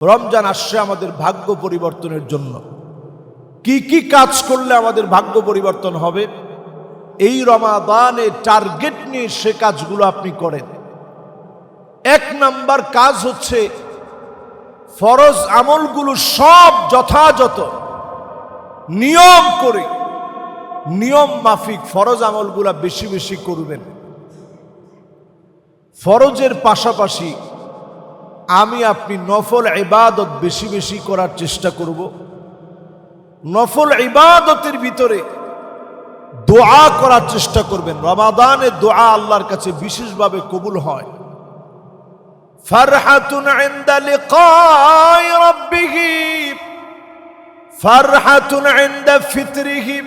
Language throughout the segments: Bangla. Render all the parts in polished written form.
রমজান আসছে আমাদের ভাগ্য পরিবর্তনের জন্য। কি কি কাজ করলে আমাদের ভাগ্য পরিবর্তন হবে, এই রমাদানে টার্গেট নিয়ে সে কাজগুলো আপনি করেন। এক নাম্বার কাজ হচ্ছে ফরজ আমলগুলো সব যথাযথ নিয়ম করে, নিয়ম মাফিক ফরজ আমলগুলা বেশি বেশি করবেন। ফরজের পাশাপাশি আমি আপনি নফল ইবাদত বেশি বেশি করার চেষ্টা করব। নফল ইবাদতের ভিতরে দোয়া করার চেষ্টা করবেন। রমাদানে দোয়া আল্লাহর কাছে বিশেষভাবে কবুল হয়। ফারহাতুন ইনদা লিকাই রাব্বিহি, ফারহাতুন ইনদা ফিতরিহি,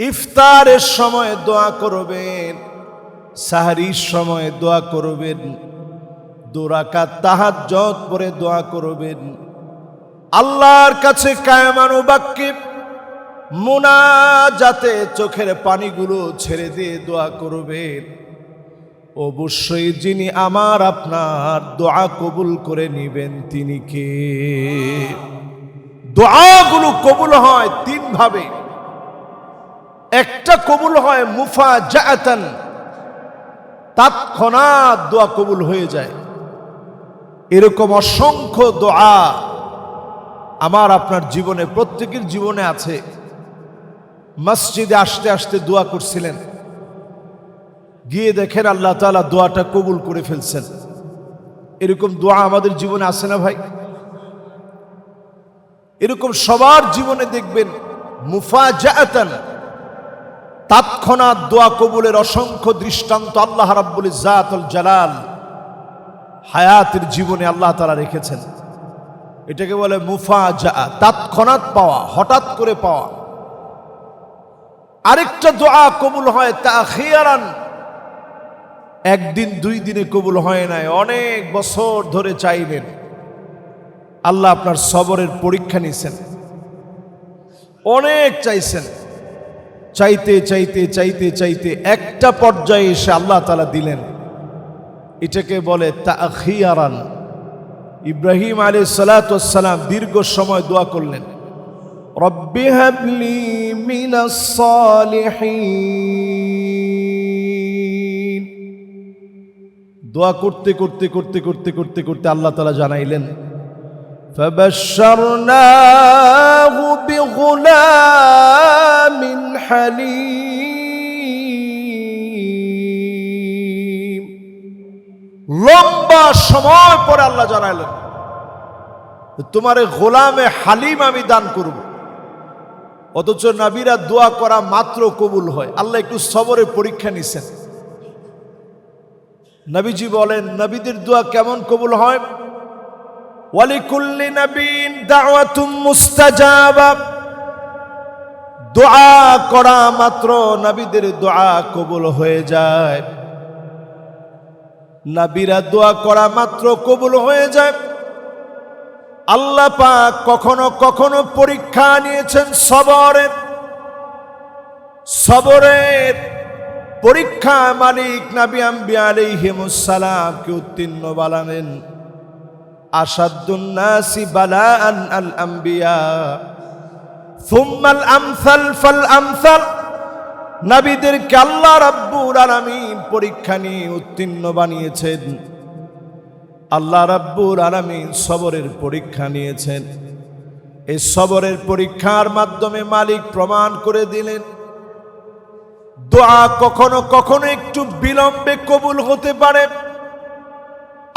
ইফতারের সময় দোয়া করবেন, সাহরির সময় দোয়া করবেন, 2 রাকাত তাহাজ্জুদ পড়ে দোয়া করবেন। আল্লাহর কাছে কায়মানু বাক্যে মুনাজাতে চোখের পানিগুলো ছেড়ে দিয়ে দোয়া করবেন। অবশ্যই যিনি আমার আপনার দোয়া কবুল করে নেবেন তিনি কে? দোয়াগুলো কবুল হয় 3 ভাবে। একটা কবুল হয় মুফাজাআতান, তৎক্ষণাৎ দোয়া কবুল হয়ে যায়। এরকম অসংখ্য দোয়া আমার আপনার জীবনে, প্রত্যেকের জীবনে আছে। মসজিদে আসতে আসতে দোয়া করছিলেন, গিয়ে দেখেন আল্লাহ তাআলা দোয়াটা কবুল করে ফেলছেন। এরকম দোয়া আমাদের জীবনে আছে না ভাই? এরকম সবার জীবনে দেখবেন মুফাজাআতান, তৎক্ষণাৎ দোয়া কবুলের অসংখ্য দৃষ্টান্ত আল্লাহ রাব্বুল ইজ্জাতুল জালাল হায়াতের জীবনে আল্লাহ তাআলা রেখেছেন। এটাকে বলে মুফাজাআ, তৎক্ষণাৎ পাওয়া, হঠাৎ করে পাওয়া। আরেকটা দোয়া কবুল হয় তাখিরান, 1 দিন 2 দিনে কবুল হয় নাই, অনেক বছর ধরে চাইলেন, আল্লাহ আপনার সবরের পরীক্ষা নিয়েছেন, অনেক চাইছেন, চাইতে চাইতে চাইতে চাইতে একটা পর্যায়ে এসে আল্লাহ তাআলা দিলেন। এটাকে বলে তাখিরান। ইব্রাহিম আলাইহিস সালাতু ওয়াস সালাম দীর্ঘ সময় দোয়া করলেন, রব্বি হাবলি মিনাস সালিহিন। দোয়া করতে করতে করতে করতে করতে করতে আল্লাহ তাআলা জানাইলেন, ফাবাশশারনাহু বিগুলামিন হালিম। লম্বা সময় পরে আল্লাহ জানাইলেন, তোমারে গোলামে হালিম আমি দান করব। অথচ নবীরা দোয়া করা মাত্র কবুল হয়। আল্লাহ একটু সবরের পরীক্ষা নিছেন। নবীজি বলেন নবীদের দোয়া কেমন কবুল হয়? ওয়ালিকুল্লি নবীন দাওয়াতুম মুস্তাজাবা। দোয়া করা মাত্র নবীদের দোয়া কবুল হয়ে যায়। নবীরা দোয়া করা মাত্র কবুল হয়ে যায়। আল্লাহ পাক কখনো কখনো পরীক্ষা নিয়েছেন সবরের। সবরের পরীক্ষা মালিক নবী আম্বিয়া আলাইহিমুস সালামকে উত্তীর্ণ বানালেন। আশাদ্দুন নাসি বালাআন আল আম্বিয়া সুম্মাল আমসাল ফাল আমসাল। নবীদেরকে আল্লাহ রাব্বুল আলামিন পরীক্ষা নিয়ে উত্তীর্ণ বানিয়েছেন। আল্লাহ রাব্বুল আলামিন সবরের পরীক্ষা নিয়েছেন। এই সবরের পরীক্ষার মাধ্যমে মালিক প্রমাণ করে দিলেন দোয়া কখনো কখনো একটু বিলম্বে কবুল হতে পারে।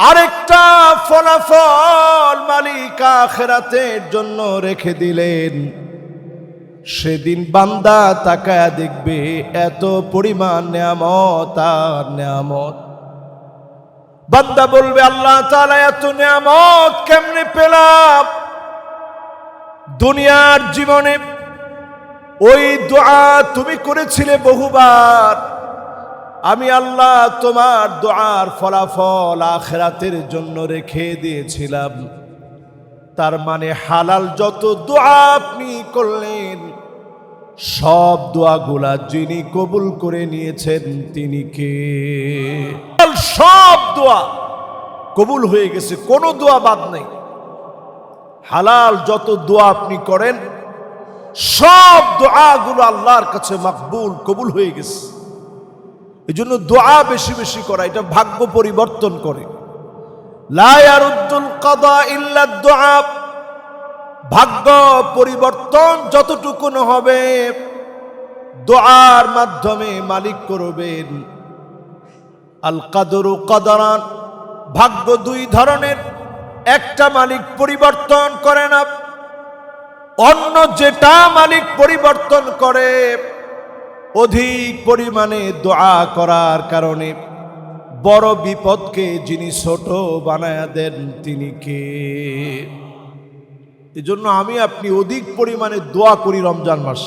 আরেকটা ফলাফল মালিক আখিরাতের জন্য রেখে দিলেন। সেদিন বান্দা তাকায়া দেখবে এত পরিমাণ নেয়ামত আর নেয়ামত। বান্দা বলবে আল্লাহ তাআলা এত নেয়ামত কেমনে পেলাম? দুনিয়ার জীবনে ওই দোয়া তুমি করেছিলে বহুবার, আমি আল্লাহ তোমার দোয়ার ফলাফল আখিরাতের জন্য রেখে দিয়েছিলাম। তার মানে হালাল যত দোয়া আপনি করলেন সব দোয়াগুলা যিনি কবুল করে নিয়েছেন তিনি কে? সব দোয়া কবুল হয়ে গেছে, কোনো দোয়া বাদ নেই। হালাল যত দোয়া আপনি করেন সব দোয়াগুলো আল্লাহর কাছে মাকবুল কবুল হয়ে গেছে। এই জন্য দোয়া বেশি বেশি করা, এটা ভাগ্য পরিবর্তন করে। লা ইয়ারুদ্দুল কাদা ইল্লা দুআ, ভাগ্য পরিবর্তন যতটুকু হবে দোয়ার মাধ্যমে মালিক করবেন। আল কাদরু কাদারান, ভাগ্য দুই ধরনের, একটা মালিক পরিবর্তন করে না, অন্য যেটা মালিক পরিবর্তন করে অধিক পরিমাণে দোয়া করার কারণে বড় বিপদকে যিনি ছোট বানায়া দেন তিনি কে? এজন্য আমি আপনি অধিক পরিমাণে দোয়া করি রমজান মাস।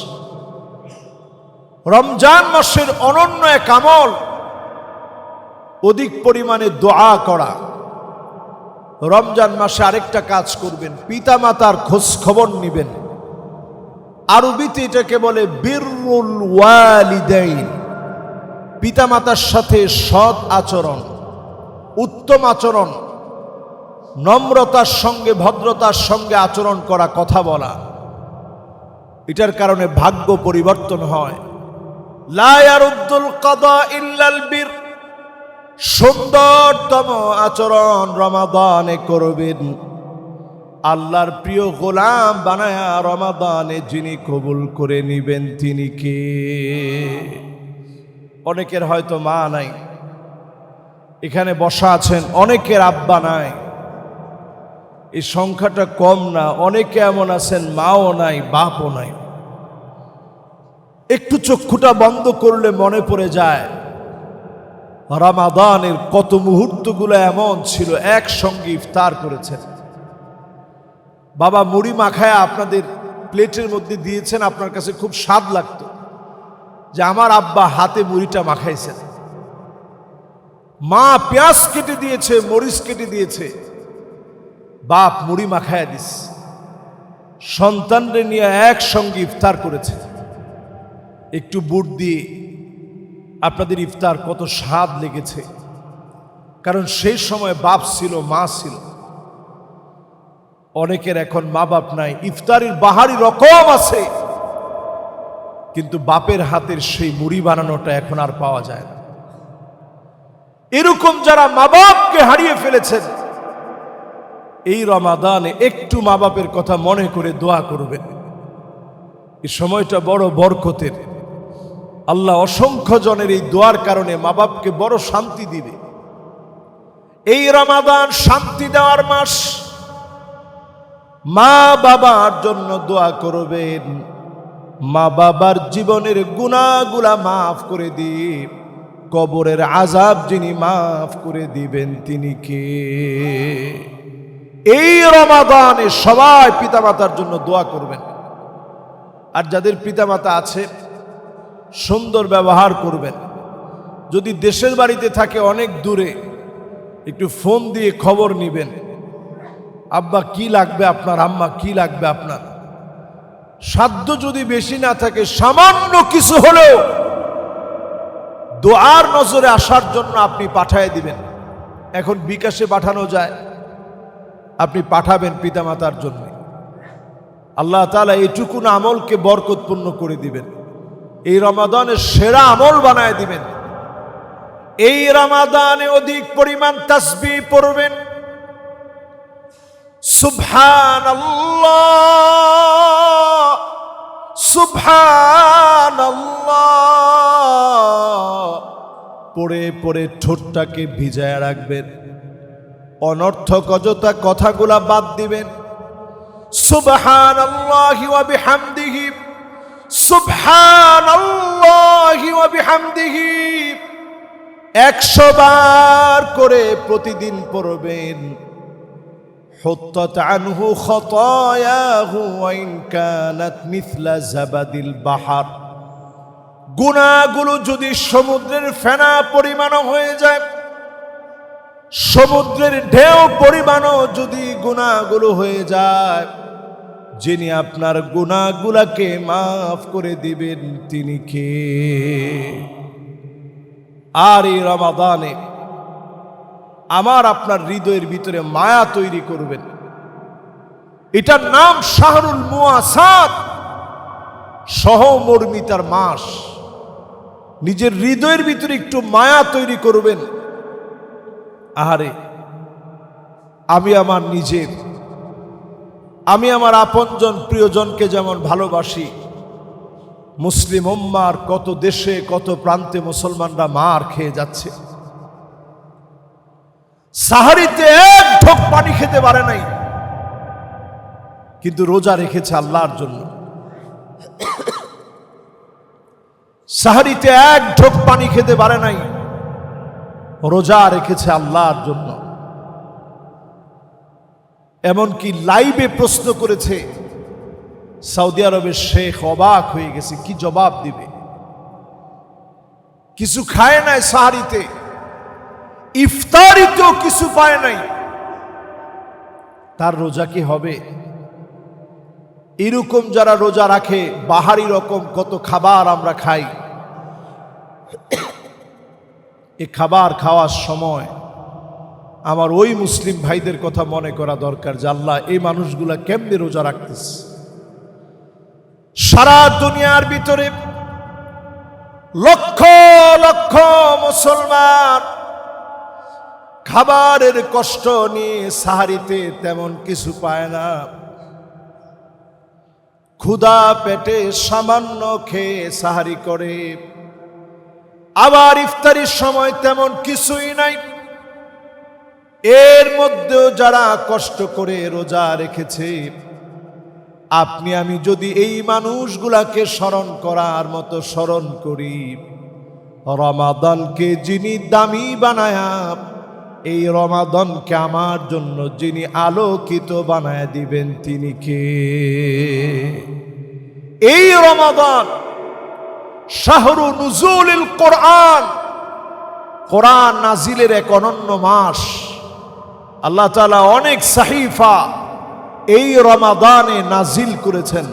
রমজান মাসের অনন্য এক আমল অধিক পরিমাণে দোয়া করা। রমজান মাসে আরেকটা কাজ করবেন, পিতা মাতার খোঁজ খবর নিবেন। আরবিতে এটাকে বলে বিররুল ওয়ালিদাইন, পিতা মাতার সাথে সৎ আচরণ, উত্তম আচরণ, নম্রতার সঙ্গে ভদ্রতার সঙ্গে আচরণ করা, কথা বলা। এটার কারণে ভাগ্য পরিবর্তন হয়। লা ইয়ারুদ্দুল কাদা ইল্লাল বির, সুন্দরতম আচরণ রমাদানে করবেন। আল্লাহর প্রিয় গোলাম বানায়া রমাদানে যিনি কবুল করে নিবেন তিনি কে? অনেকের হয়তো মা নাই, এখানে বসা আছেন, অনেকের আব্বা নাই। এই সংখ্যাটা কম না, অনেকে এমন আছেন মাও নাই বাপও নাই। একটু চক্ষুটা বন্ধ করলে মনে পড়ে যায় রমাদানের কত মুহূর্তগুলো এমন ছিল, একসঙ্গে ইফতার করেছেন। বাবা মুড়ি মাখায়া আপনাদের প্লেটের মধ্যে দিয়েছেন, আপনার কাছে খুব স্বাদ লাগতো যে আমার আব্বা হাতে মুড়িটা মাখাইছেন। মা পেঁয়াজ কেটে দিয়েছে, মরিচ কেটে দিয়েছে, বাপ মুড়ি মাখায়া দিস, সন্তানরে নিয়ে একসঙ্গে ইফতার করেছে। একটু বুট দিয়ে আপনাদের ইফতার কত স্বাদ লেগেছে, কারণ সেই সময় বাপ ছিল, মা ছিল। অনেকের এখন মা বাপ নাই, ইফতারির বাহারি রকম আছে, কিন্তু বাপের হাতের সেই মুড়ি বানানোটা এখন আর পাওয়া যায় না। এরকম যারা মা বাপকে হারিয়ে ফেলেছেন, এই রমাদানে একটু মা বাপের কথা মনে করে দোয়া করবেন। এই সময়টা বড় বরকতের। আল্লাহ অসংখ্য জনের এই দোয়ার কারণে মা বাপকে বড় শান্তি দিবে। এই রমাদান শান্তি দেওয়ার মাস। মা বাবার জন্য দোয়া করবেন, মা বাবার জীবনের গুনাহগুলা মাফ করে দিয়ে কবরের আযাব যিনি মাফ করে দিবেন তিনি কে? এই রমাদানে সবাই পিতামাতার জন্য দোয়া করবেন। আর যাদের পিতামাতা আছে সুন্দর ব্যবহার করবেন। যদি দেশের বাড়িতে থাকে অনেক দূরে, একটু ফোন দিয়ে খবর নিবেন, আব্বা কি লাগবে আপনার, আম্মা কি লাগবে আপনার। সাধ্য যদি বেশি না থাকে, সামান্য কিছু হলেও দোয়ার নজরে আসার জন্য আপনি পাঠায় দিবেন। এখন বিকাশে পাঠানো যায়, আপনি পাঠাবেন পিতামাতার জন্য। আল্লাহ তাআলা এইটুকুন আমলকে বরকতপূর্ণ করে দিবেন, এই রমাদানের সেরা আমল বানায় দিবেন। এই রমাদানে অধিক পরিমাণ তাসবিহ পড়বেন। সুবহানাল্লাহ সুবহানাল্লাহ পড়ে পড়ে ঠোঁটটাকে ভিজায় রাখবেন। অনর্থক অযথা কথাগুলা বাদ দিবেন। সুবহানাল্লাহি ওয়া বিহামদিহি সুবহানাল্লাহি ওয়া বিহামদিহি 100 বার করে প্রতিদিন পড়বেন। হুত্তাত আনহু খাতায়াহু ওয়া ইন কানাত মিছলা জাবাদিল বাহর। গুনাহগুলো যদি সমুদ্রের ফেনা পরিমাণও হয়ে যায়, সমুদ্রের ঢেউ পরিমাণও যদি গুনাহগুলো হয়ে যায়, যিনি আপনার গুনাহগুলাকে মাফ করে দিবেন তিনি কে? আর এই রমাদানে আমার আপনার হৃদয়ের ভিতরে মায়া তৈরি করবেন। এটার নাম শাহরুল মুআসাত, সহমর্মিতার মাস। নিজের হৃদয়ের ভিতরে একটু মায়া তৈরি করবেন। আহারে, আমি আমার নিজের, আমি আমার আপনজন প্রিয়জনকে যেমন ভালোবাসি, মুসলিম উম্মার কত দেশে কত প্রান্তে মুসলমানরা মার খেয়ে যাচ্ছে। সাহারিতে এক ঢোক পানি খেতে পারে নাই, কিন্তু রোজা রেখেছে আল্লাহর জন্য। সাহারিতে এক ঢোক পানি খেতে পারে নাই, রোজা রেখেছে আল্লাহর জন্য। এমনকি লাইভে প্রশ্ন করেছে, সৌদি আরবের শেখ অবাক হয়ে গেছে, কি জবাব দিবে? কিছু খায় নাই সাহারিতে, ইফতারিতেও কিছু পায় নাই, তার রোজা কি হবে? এরকম যারা রোজা রাখে, বাহারি রকম কত খাবার আমরা খাই, এই খাবার খাওয়ার সময় আমার ওই মুসলিম ভাইদের কথা মনে করা দরকার যে আল্লাহ এই মানুষগুলা কেমনে রোজা রাখতেছে। সারা দুনিয়ার ভিতরে লক্ষ লক্ষ মুসলমান খাবারের কষ্ট নিয়ে সাহারিতে তেমন কিছু পায় না, ক্ষুধা পেটে সামান্য খেয়ে সাহারি করে, আবার ইফতারির সময় তেমন কিছুই নাই। এর মধ্যেও যারা কষ্ট করে রোজা রেখেছে, আপনি আমি যদি এই মানুষগুলাকে স্মরণ করার মতো স্মরণ করি, রমাদানকে যিনি দামি বানায়া, এই রমাদানকে আমার জন্য যিনি আলোকিত বানায় দিবেন তিনি কে? এই রমাদান শাহরু নুজুলিল কোরআন, কোরআন নাজিলের এক অনন্য মাস। আল্লাহ তাআলা অনেক সাহিফা এই রমাদানে নাজিল করেছেন।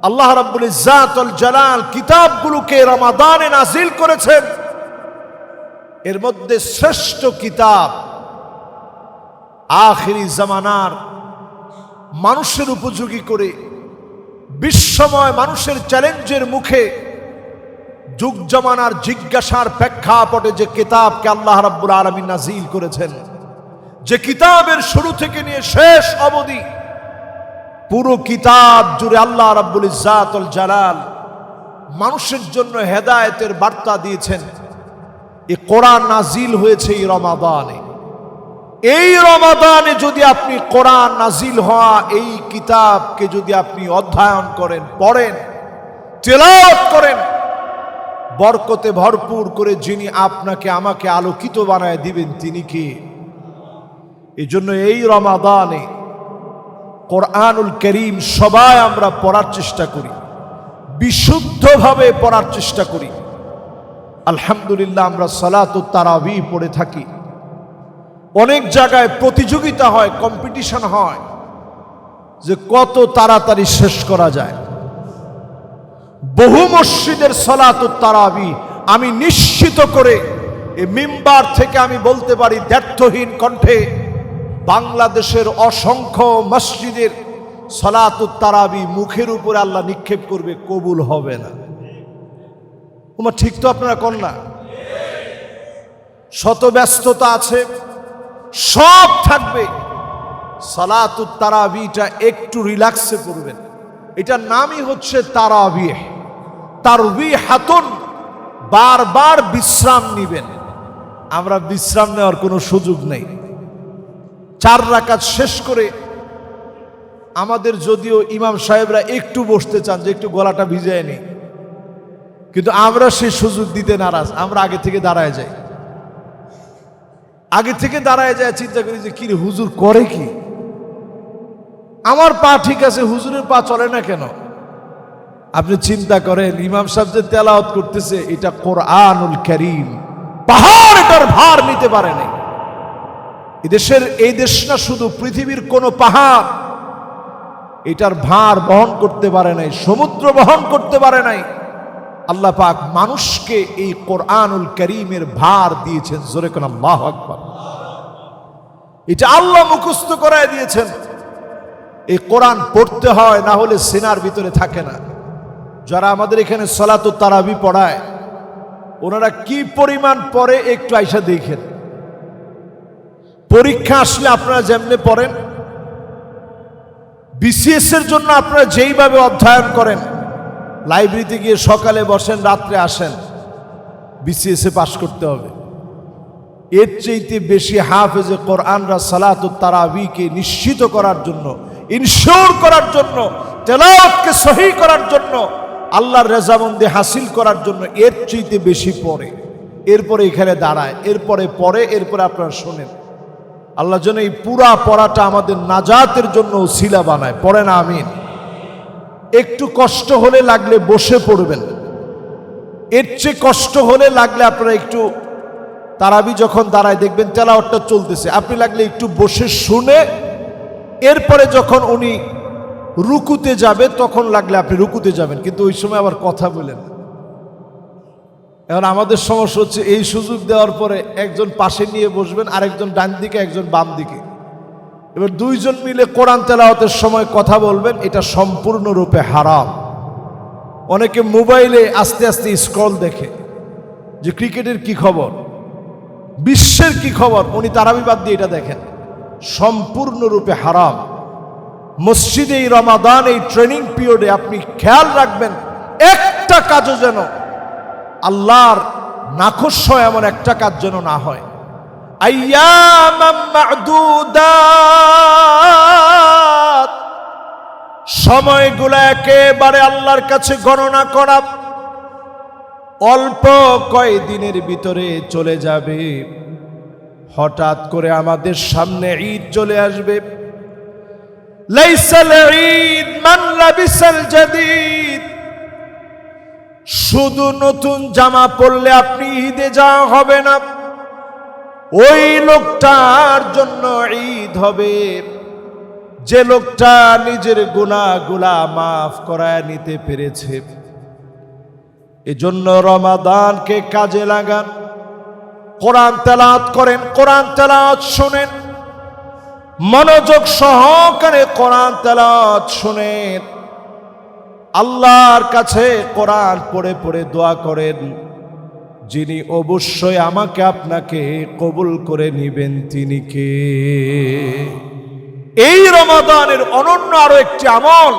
আল্লাহ রাব্বুল ইজ্জাত ওয়াল জালাল কিতাবগুলোকে রমাদানে নাজিল করেছেন। এর মধ্যে শ্রেষ্ঠ কিতাব, আখিরি জামানার মানুষের উপযোগী করে, বিশ্বময় মানুষের চ্যালেঞ্জের মুখে, যুগ জামানার জিজ্ঞাসার প্রেক্ষাপটে যে কিতাবকে আল্লাহ রাব্বুল আলামিন নাজিল করেছেন, যে কিতাবের শুরু থেকে নিয়ে শেষ অবধি পুরো কিতাব জুড়ে আল্লাহ রাব্বুল ইজ্জাত ওয়াল জালাল মানুষের জন্য হেদায়েতের বার্তা দিয়েছেন। এই কোরআন নাজিল হয়েছে এই রমাদানে। এই রমাদানে যদি আপনি কোরআন নাজিল হওয়া এই কিতাবকে যদি আপনি অধ্যয়ন করেন, পড়েন, তেলাওয়াত করেন, বরকতে ভরপুর করে যিনি আপনাকে আমাকে আলোকিত বানায় দিবেন তিনি কে? এই জন্য এই রমাদানে কোরআনুল কারীম সবাই আমরা পড়ার চেষ্টা করি, বিশুদ্ধভাবে পড়ার চেষ্টা করি। আলহামদুলিল্লাহ, আমরা সালাতুত তারাবি পড়ে থাকি। অনেক জায়গায় প্রতিযোগিতা হয়, কম্পিটিশন হয় যে কত তাড়াতাড়ি শেষ করা যায়। বহু মসজিদের সালাতুত তারাবি আমি নিশ্চিত করে এই মিম্বার থেকে আমি বলতে পারি দ্ব্যর্থহীন কণ্ঠে, বাংলাদেশের অসংখ্য মসজিদের সালাতুত তারাবি মুখের উপরে আল্লাহ নিক্ষেপ করবে, কবুল হবে না। তোমার ঠিক তো আপনারা কর না? শত ব্যস্ততা আছে, সব থাকবে, সালাতুত তারাবিটা একটু রিল্যাক্সে করবেন। এটার নামই হচ্ছে তারাবিহ, তারবিহাতুন, বারবার বিশ্রাম নিবেন। আমরা বিশ্রাম নেওয়ার কোনো সুযোগ নেই। 4 রাকাত শেষ করে আমাদের যদিও ইমাম সাহেবরা একটু বসতে চান যে একটু গলাটা ভিজায় নি, কিন্তু আমরা সেই সুযোগ দিতে নারাজ। আমরা আগে থেকে দাঁড়ায় যাই, আগে থেকে দাঁড়ায় যায়, চিন্তা করি যে কি হুজুর করে কি, আমার পা ঠিক আছে, হুজুরের পা চলে না কেন? আপনি চিন্তা করেন, ইমাম সাহেব যে তেলাওয়াত করতেছে এটা কোরআনুল কারীম, পাহাড় এটার ভার নিতে পারে না। এই দেশ না, শুধু পৃথিবীর কোন পাহাড় এটার ভার বহন করতে পারে নাই, সমুদ্র বহন করতে পারে নাই। আল্লাহ পাক মানুষকে এই কোরআনুল কারীমের ভার দিয়েছেন। জোরে কোন আল্লাহু আকবার। এটা আল্লাহ মুখস্থ করায় দিয়েছেন। এই কোরআন পড়তে হয়, না হলে সিনার ভিতরে থাকে না। যারা আমাদের এখানে সালাতুত তারাবি পড়ায় ওনারা কি পরিমাণ পড়ে একটু আইসা দেখেন। পরীক্ষা আসলে আপনারা যেমনে পড়েন, বিসিএস এর জন্য আপনারা যেইভাবে অধ্যয়ন করেন, লাইব্রেরিতে গিয়ে সকালে বসেন রাত্রে আসেন, বিসিএস এ পাশ করতে হবে। এর চাইতে বেশি হাফেজে কোরআনরা সালাতুত তারাবিকে নিশ্চিত করার জন্য, ইনশিওর করার জন্য, তেলাওয়াতকে সহি করার জন্য, আল্লাহর রেজামন্দি হাসিল করার জন্য এর চাইতে বেশি পড়ে, এরপরে এখানে দাঁড়ায়, এরপরে পড়ে, এরপরে আপনারা শোনেন। আল্লাহ যেন এই পুরা পড়াটা আমাদের নাজাতের জন্য উসিলা বানায়। পড়েন আমিন। একটু কষ্ট হলে লাগলে বসে পড়বেন, এর চেয়ে কষ্ট হলে লাগলে আপনারা একটু তারাবি যখন দাঁড়ায় দেখবেন তেলাওয়াতটা চলতেছে, আপনি লাগলে একটু বসে শুনে এরপরে যখন উনি রুকুতে যাবে তখন লাগলে আপনি রুকুতে যাবেন, কিন্তু ওই সময় আবার কথা বলেন। এখন আমাদের সমস্যা হচ্ছে এই সুযোগ দেওয়ার পরে একজন পাশে নিয়ে বসবেন, আরেকজন ডান দিকে, একজন বাম দিকে। এবার দুইজন মিলে কোরআন তেলাওয়াতের সময় কথা বলবেন, এটা সম্পূর্ণরূপে হারাম। অনেকে মোবাইলে আস্তে আস্তে স্ক্রল দেখে যে ক্রিকেটের কি খবর, বিশ্বের কি খবর, উনি তারাবি বাদ দিয়ে এটা দেখেন, সম্পূর্ণরূপে হারাম। মসজিদে এই রমাদান, এই ট্রেনিং পিরিয়ডে আপনি খেয়াল রাখবেন একটা কাজও যেন আল্লাহর নাখোশ হয় এমন একটা কাজ যেন না হয়। আইয়ামাম মা'দুদাত, সময়গুলো একেবারে আল্লাহর কাছে গণনা করা, অল্প কয়েকদিনের ভিতরে চলে যাবে। হঠাৎ করে আমাদের সামনে ঈদ চলে আসবে। লাইসাল ঈদ মান লাবিসাল জাদীদ, শুধু নতুন জামা পরলে আপনি ঈদে যাওয়া হবে না, ওই লোকটার জন্য ঈদ হবে যে লোকটা নিজের গুনাহগুলা মাফ করায় নিতে পেরেছে। এজন্য রমাদানকে কাজে লাগান, কোরআন তেলাওয়াত করেন, কোরআন তেলাওয়াত শুনেন, মনোযোগ সহকারে কোরআন তেলাওয়াত শুনেন, আল্লাহর কাছে কোরআন পড়ে পড়ে দোয়া করেন, যিনি অবশ্যই আমাকে আপনাকে কবুল করে নিবেন তিনি কে? এই রমাদানের অনন্য আরো একটি আমল,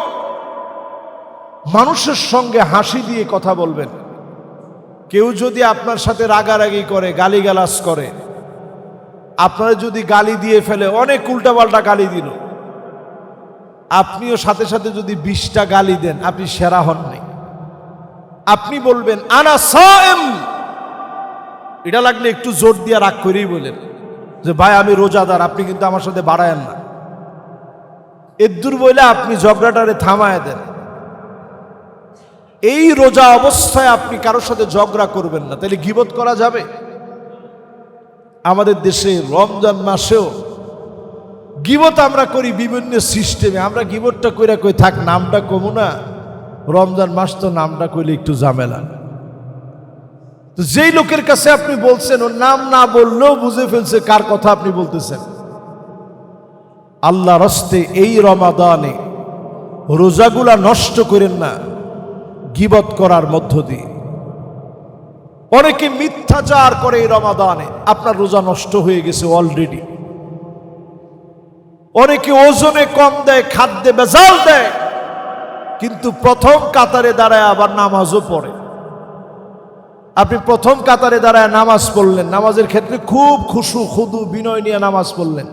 মানুষের সঙ্গে হাসি দিয়ে কথা বলবেন। কেউ যদি আপনার সাথে রাগারাগি করে, গালিগালাজ করে, আপনারা যদি গালি দিয়ে ফেলে, অনেক উল্টাপাল্টা গালি দিল, আপনিও সাথে সাথে যদি 20টা গালি দেন, আপনি সেরা হন নাই। আপনি বলবেন আনা সায়েম, এটা লাগলে একটু জোর দিয়ে রাগ করেই বলেন যে ভাই আমি রোজাদার, আপনি কিন্তু আমার সাথে বাড়ায়েন না। এদুর বলে আপনি ঝগড়াটারে থামায় দেন। এই রোজা অবস্থায় আপনি কারোর সাথে ঝগড়া করবেন না, তাহলে গীবত করা যাবে? আমাদের দেশে রমজান মাসেও গীবত আমরা করি বিভিন্ন সিস্টেমে। আমরা গীবতটা কইরা কই থাক, নামটা কমু না, রমজান মাস তো নামটা কইলে একটু ঝামেলা। তো যেই লোকের কাছে আপনি বলছেন, ওর নাম না বললেও বুঝে ফেলছে কার কথা আপনি বলতেছেন। আল্লাহর হস্তে এই রমাদানে রোজাগুলা নষ্ট করেন না গীবত করার মধ্য দিয়ে। অনেকে মিথ্যাচার করে এই রমাদানে, আপনার রোজা নষ্ট হয়ে গেছে অলরেডি। অনেকে ওজনে কম দেয়, খাদ্যে ভেজাল দেয়, কিন্তু প্রথম কাতারে দাঁড়ায় আবার নামাজও পড়ে। আপনি প্রথম কাতারে দাঁড়ায় নামাজ পড়লেন, নামাজের ক্ষেত্রে খুব খুশু খুদু বিনয় নিয়ে নামাজ পড়লেন।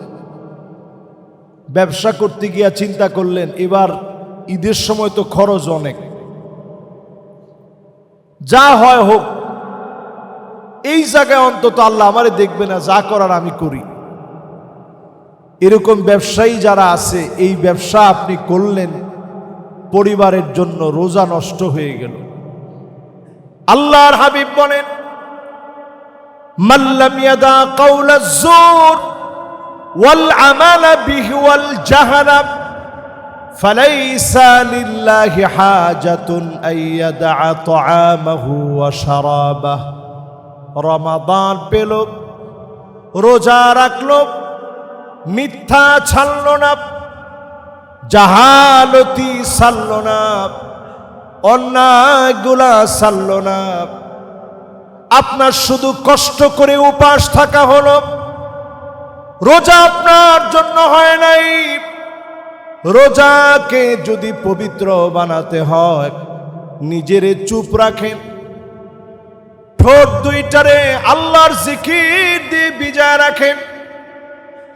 ব্যবসা করতে গিয়া চিন্তা করলেন এবার ঈদের সময় তো খরচ অনেক, যা হয় হোক, এই জায়গায় অন্তত আল্লাহ আমারে দেখবে না, যা করার আমি করি। এরকম ব্যবসায়ী যারা আছে, এই ব্যবসা আপনি করলেন পরিবারের জন্য, রোজা নষ্ট হয়ে গেল। আল্লাহর হাবিব বলেন মাল্লাম ইয়াদা কাওলাজ জুর ওয়াল আমালা বিহি ওয়াল জাহলা ফালাইসা লিল্লাহি হাজাতুন আইয়াদা তাআমাহু ওয়া শারাবাহু। রমাদান পেল, রোজা রাখলো, মিথ্যা ছাড়ল না, জাহালতি সারল না, অন্যায়গুলা সারল না। আপনার শুধু কষ্ট করে উপাস থাকা হলো, রোজা আপনার জন্য হয় নাই। রোজাকে যদি পবিত্র বানাতে হয়, নিজেরে চুপ রাখেন, ঠোঁট দুইটারে আল্লাহর জিকির দিয়ে ভিজায় রাখেন।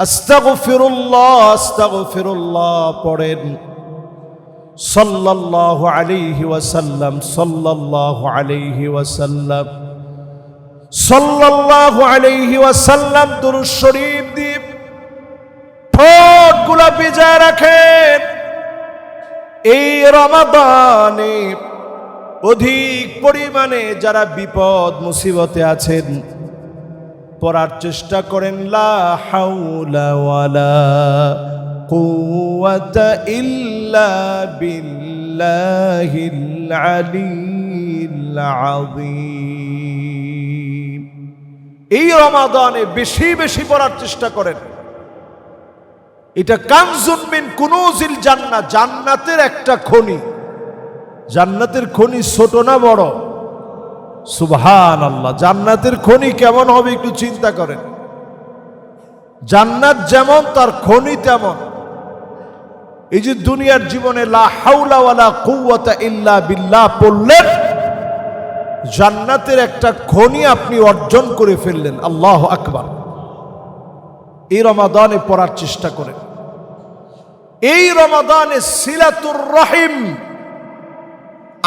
আস্তাগফিরুল্লাহ আস্তাগফিরুল্লাহ পড়েন। সাল্লাল্লাহু আলাইহি ওয়াসাল্লাম সাল্লাল্লাহু আলাইহি ওয়াসাল্লাম সাল্লাল্লাহু আলাইহি ওয়াসাল্লাম দুরূদ শরীফ দিয়ে ঠোঁটগুলো ভিজায় রাখেন। এই রমাদানে অধিক পরিমাণে যারা বিপদ মুসিবতে আছেন, পড়ার চেষ্টা করেন লা হাওলা ওয়ালা কুওয়াতা ইল্লা বিল্লাহিল আলিয়্যিল আযীম। এই রমাদানে বেশি বেশি পড়ার চেষ্টা করেন। এটা কানজুন মিন কুনুজিল জান্নাহ, জান্নাতের একটা খনি। জান্নাতের খনি ছোট না বড়? সুবহানাল্লাহ। জান্নাতের খনি কেমন হবে একটু চিন্তা করেন। জান্নাত যেমন তার খনি তেমন। এই যে দুনিয়ার জীবনে লা হাওলা ওয়ালা কুওয়াতা ইল্লা বিল্লাহ পড়লেন, জান্নাতের একটা খনি আপনি অর্জন করে ফেললেন। আল্লাহু আকবার। এই রমাদানে পড়ার চেষ্টা করেন। এই রমাদানে সিলাতুর রহিম,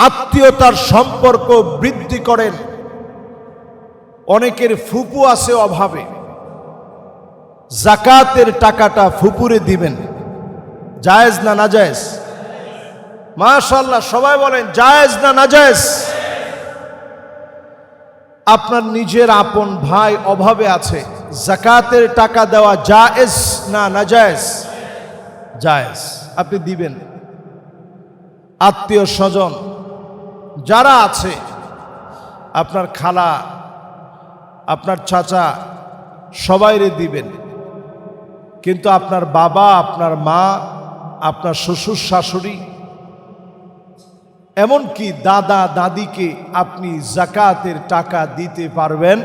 আত্মীয়তার সম্পর্ক বৃদ্ধি করেন। অনেকের ফুপু আছে অভাবে, যাকাতের টাকাটা ফুপুরে দিবেন। জায়েজ না নাজায়েজ? মাশাআল্লাহ, সবাই বলেন জায়েজ না নাজায়েজ? আপনার নিজের আপন ভাই অভাবে আছে, যাকাতের টাকা দেওয়া জায়েজ না নাজায়েজ? জায়েজ, আপনি দিবেন। আত্মীয় স্বজন যারা আছে, আপনার খালা, আপনার চাচা, সবাইরে দিবেন। কিন্তু আপনার বাবা, আপনার মা, আপনার শ্বশুর শাশুড়ি, এমনকি দাদা দাদিকে আপনি যাকাতের টাকা দিতে পারবেন,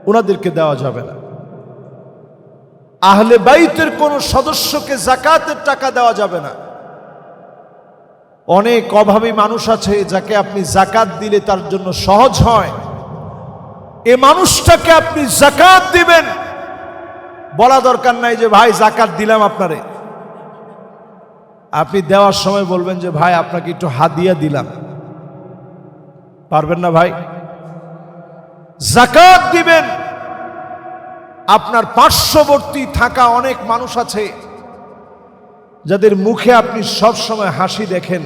ওনাদেরকে দেওয়া যাবে না। আহলে বাইতের কোন সদস্যকে যাকাতের টাকা দেওয়া যাবে না। অনেক অভাবী মানুষ আছে যাকে আপনি যাকাত দিলে তার জন্য সহজ হয়, এ মানুষটাকে আপনি যাকাত দিবেন। বলা দরকার নাই যে ভাই যাকাত দিলাম আপনারে। আপনি দেওয়ার সময় বলবেন যে ভাই আপনাকে একটু হাদিয়া দিলাম। পারবেন না ভাই? যাকাত দিবেন। আপনার পার্শ্ববর্তী থাকা অনেক মানুষ আছে যাদের মুখে আপনি সব সময় হাসি দেখেন,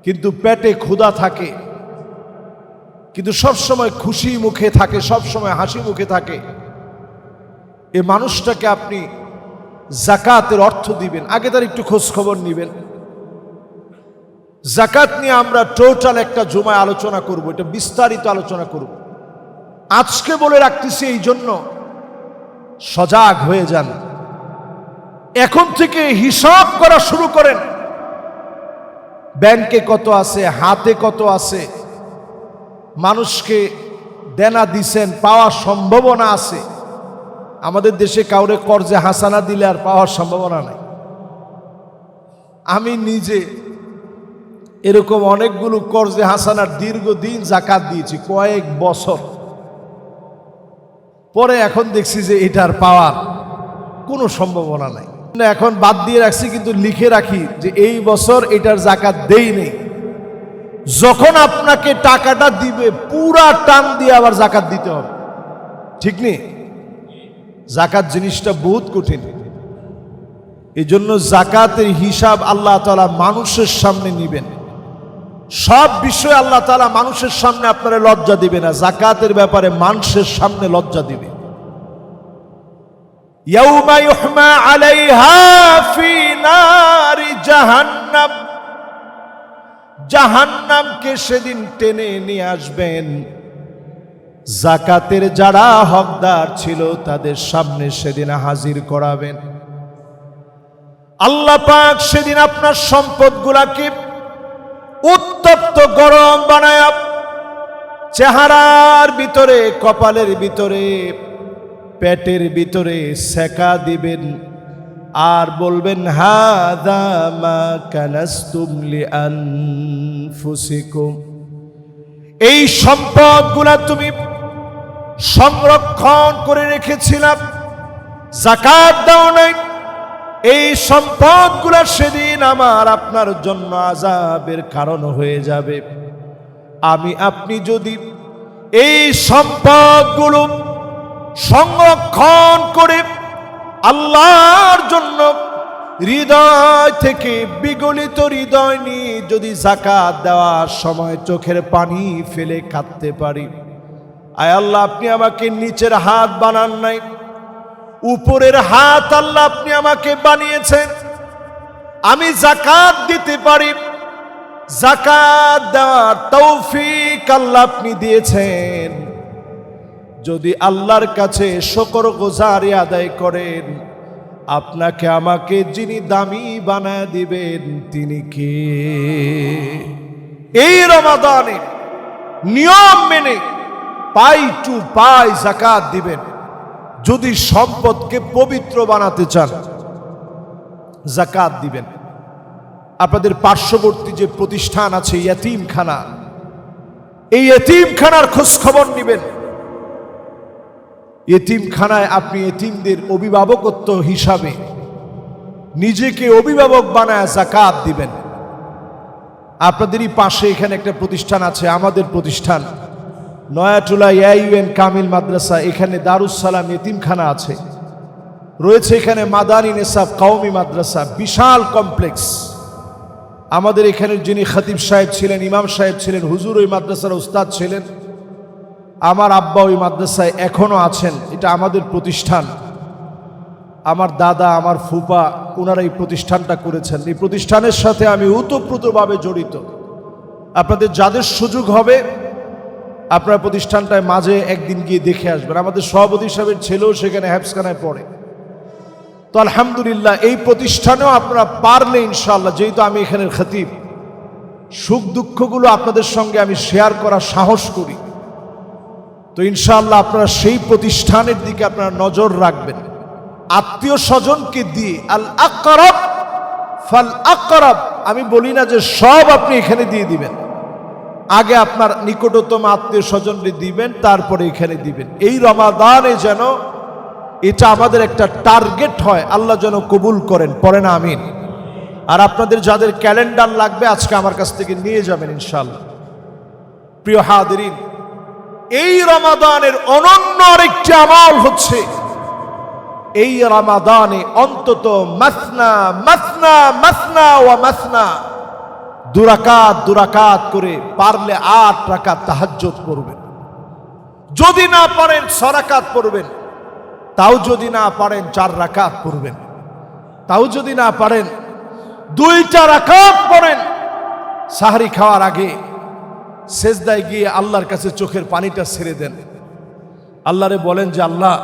কিন্তু পেটে ক্ষুধা থাকে, কিন্তু সব সময় খুশি মুখে থাকে, সব সময় হাসি মুখে থাকে। এই মানুষটাকে আপনি যাকাতের অর্থ দিবেন। আগে তার একটু খোঁজ খবর নিবেন। যাকাত নিয়ে আমরা টোটাল একটা জুমায় আলোচনা করব, এটা বিস্তারিত আলোচনা করব। আজকে বলে রাখতেছি এই জন্য সজাগ হয়ে যান। এখন থেকে হিসাব করা শুরু করেন। ব্যাংকে কত আছে, হাতে কত আছে, মানুষকে দেনা দিছেন, পাওয়ার সম্ভাবনা আছে। আমাদের দেশে কাউরে কর্জে হাসানা দিলে আর পাওয়ার সম্ভাবনা নাই। আমি নিজে এরকম অনেকগুলো কর্জে হাসানার দীর্ঘদিন যাকাত দিয়েছি, কয়েক বছর পরে এখন দেখছি যে এটার পাওয়ার কোনো সম্ভাবনা নাই। এখন বাদ দিয়ে রাখছি, কিন্তু লিখে রাখি যে এই বছর এটার যাকাত দেই নেই। যখন আপনাকে টাকাটা দিবে পুরা টান দিয়ে আবার যাকাত দিতে হবে, ঠিক নেই? যাকাত জিনিসটা বহুত কঠিন। এই জন্য যাকাতের হিসাব আল্লাহ তাআলা মানুষের সামনে নিবেন। সব বিষয়ে আল্লাহ তাআলা মানুষের সামনে আপনারা লজ্জা দিবে না, যাকাতের ব্যাপারে মানুষের সামনে লজ্জা দিবে। ইয়াউমা ইউহমা আলাইহা ফি নারি জাহান্নাম, জাহান্নামকে সেদিন টেনে নিয়ে আসবেন। যাকাতের যারা হকদার ছিল তাদের সামনে সেদিন হাজির করাবেন। আল্লাহ পাক সেদিন আপনার সম্পদগুলাকে উত্তপ্ত গরম বানায়া চেহারার ভিতরে, কপালের ভিতরে, পেটের ভিতরে সেকা দিবেন আর বলবেন হাযা মা কানাসতুম লিআনফুসিকুম, এই সম্পদগুলা তুমি সংরক্ষণ করে রেখেছিলাম, যাকাত দাও নাই, এই সম্পদগুলা সেদিন আমার আপনার জন্য আযাবের কারণ হয়ে যাবে। আমি আপনি যদি এই সম্পদগুলো সংরক্ষণ করে আল্লাহর জন্য হৃদয় থেকে বিগলিত হৃদয় নিয়ে যদি যাকাত দেওয়ার সময় চোখের পানি ফেলে কাঁদতে পারি, আয় আল্লাহ আপনি আমাকে নিচের হাত বানান নাই, উপরের হাত আল্লাহ আপনি আমাকে বানিয়েছেন, আমি যাকাত দিতে পারি, যাকাত দেওয়ার তৌফিক আল্লাহ আপনি দিয়েছেন। যদি আল্লাহর কাছে শুকরগুজারি আদায় করেন, আপনাকে আমাকে যিনি দামি বানায় দিবেন তিনি কে? এই রমাদানে নিয়ম মেনে পাই টু পাই যাকাত দিবেন। যদি সম্পদকে পবিত্র বানাতে চান, যাকাত দিবেন। আপনাদের পার্শ্ববর্তী যে প্রতিষ্ঠান আছে ইয়তীমখানা, এই ইয়তীমখানার খোঁজ খবর নেবেন। ইয়তীমখানায় আপনি ইয়তীমদের অভিভাবকত্ব হিসাবে নিজেকে অভিভাবক বানায় যাকাত দিবেন। আপনাদেরই পাশে এখানে একটা প্রতিষ্ঠান আছে, আমাদের প্রতিষ্ঠান নয়াটুলা ইউএন কামিল মাদ্রাসা, এখানে দারুস সালাম ইয়তীমখানা আছে, রয়েছে এখানে মাদানী নেসাব কওমি মাদ্রাসা, বিশাল কমপ্লেক্স। আমাদের এখানে যিনি খতিব সাহেব ছিলেন, ইমাম সাহেব ছিলেন, হুজুর ওই মাদ্রাসার উস্তাদ ছিলেন, আমার আব্বা ওই মাদ্রাসায় এখনো আছেন। এটা আমাদের প্রতিষ্ঠান, আমার দাদা, আমার ফুপা, ওনারা এই প্রতিষ্ঠানটা করেছেন। এই প্রতিষ্ঠানের সাথে আমি ওতপ্রোতভাবে জড়িত। আপনাদের যাদের সুযোগ হবে আপনার প্রতিষ্ঠানটায় মাঝে একদিন গিয়ে দেখে আসবেন। আমাদের সভাপতি সাহেবের ছেলেও সেখানে হেফজখানায় পড়ে। তো আলহামদুলিল্লাহ এই প্রতিষ্ঠানেও আপনারা পারলে ইনশাআল্লাহ, যেহেতু আমি এখানের খতিব, সুখ দুঃখগুলো আপনাদের সঙ্গে আমি শেয়ার করার সাহস করি, তো ইনশাআল্লাহ আপনারা সেই প্রতিষ্ঠানের দিকে আপনারা নজর রাখবেন। আত্মীয় স্বজনকে দিয়ে আল আকরাব ফাল আকরাব, আমি বলি না যে সব আপনি এখানে দিয়ে দিবেন, আগে আপনার নিকটতম আত্মীয় স্বজনকে দিবেন, তারপরে এখানে দিবেন। এই রমাদানে যেন এটা আমাদের একটা টার্গেট হয়, আল্লাহ যেন কবুল করেন, পড়েন আমিন। আর আপনাদের যাদের ক্যালেন্ডার লাগবে আজকে আমার কাছ থেকে নিয়ে যাবেন ইনশাআল্লাহ। প্রিয় হাদিরিন, এই রমাদানের অনন্য আরেকটি আমল হচ্ছে, এই রমাদানে অন্তত মাসনা মাসনা মাসনা ওয়া মাসনা, দুরাকাত করে পারলে 8 রাকাত তাহাজ্জুদ পড়বেন। যদি না পারেন 6 রাকাত পড়বেন, তাও যদি না পারেন 4 রাকাত পড়বেন, তাও যদি না পারেন 2টা রাকাত পড়েন। সাহরি খাওয়ার আগে সেজদায় গিয়ে আল্লাহর কাছে চোখের পানিটা ছেড়ে দেন। আল্লাহরে বলেন যে আল্লাহ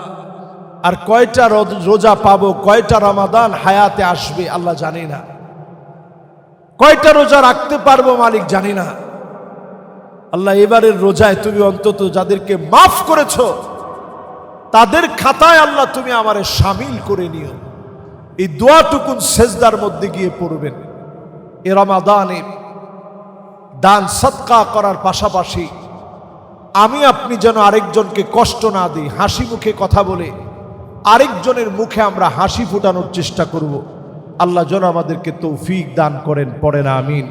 আর কয়টা রোজা পাবো, কয়টা রমাদান হায়াতে আসবে আল্লাহ জানি না, কয়টা রোজা রাখতে পারবো মালিক জানি না। আল্লাহ এবারের রোজায় তুমি অন্তত যাদেরকে মাফ করেছো তাদের খাতায় আল্লাহ তুমি আমারে শামিল করে নিও। এই দোয়াটুকুন সেজদার মধ্যে গিয়ে পড়বেন। এ রমাদানে দান সদকা করার পাশাপাশি আমি আপনি যেন আরেকজনকে কষ্ট না দিই, হাসি মুখে কথা বলে আরেকজনের মুখে আমরা হাসি ফোটানোর চেষ্টা করব। আল্লাহ যেন আমাদেরকে তৌফিক দান করেন, পড়েন আমিন।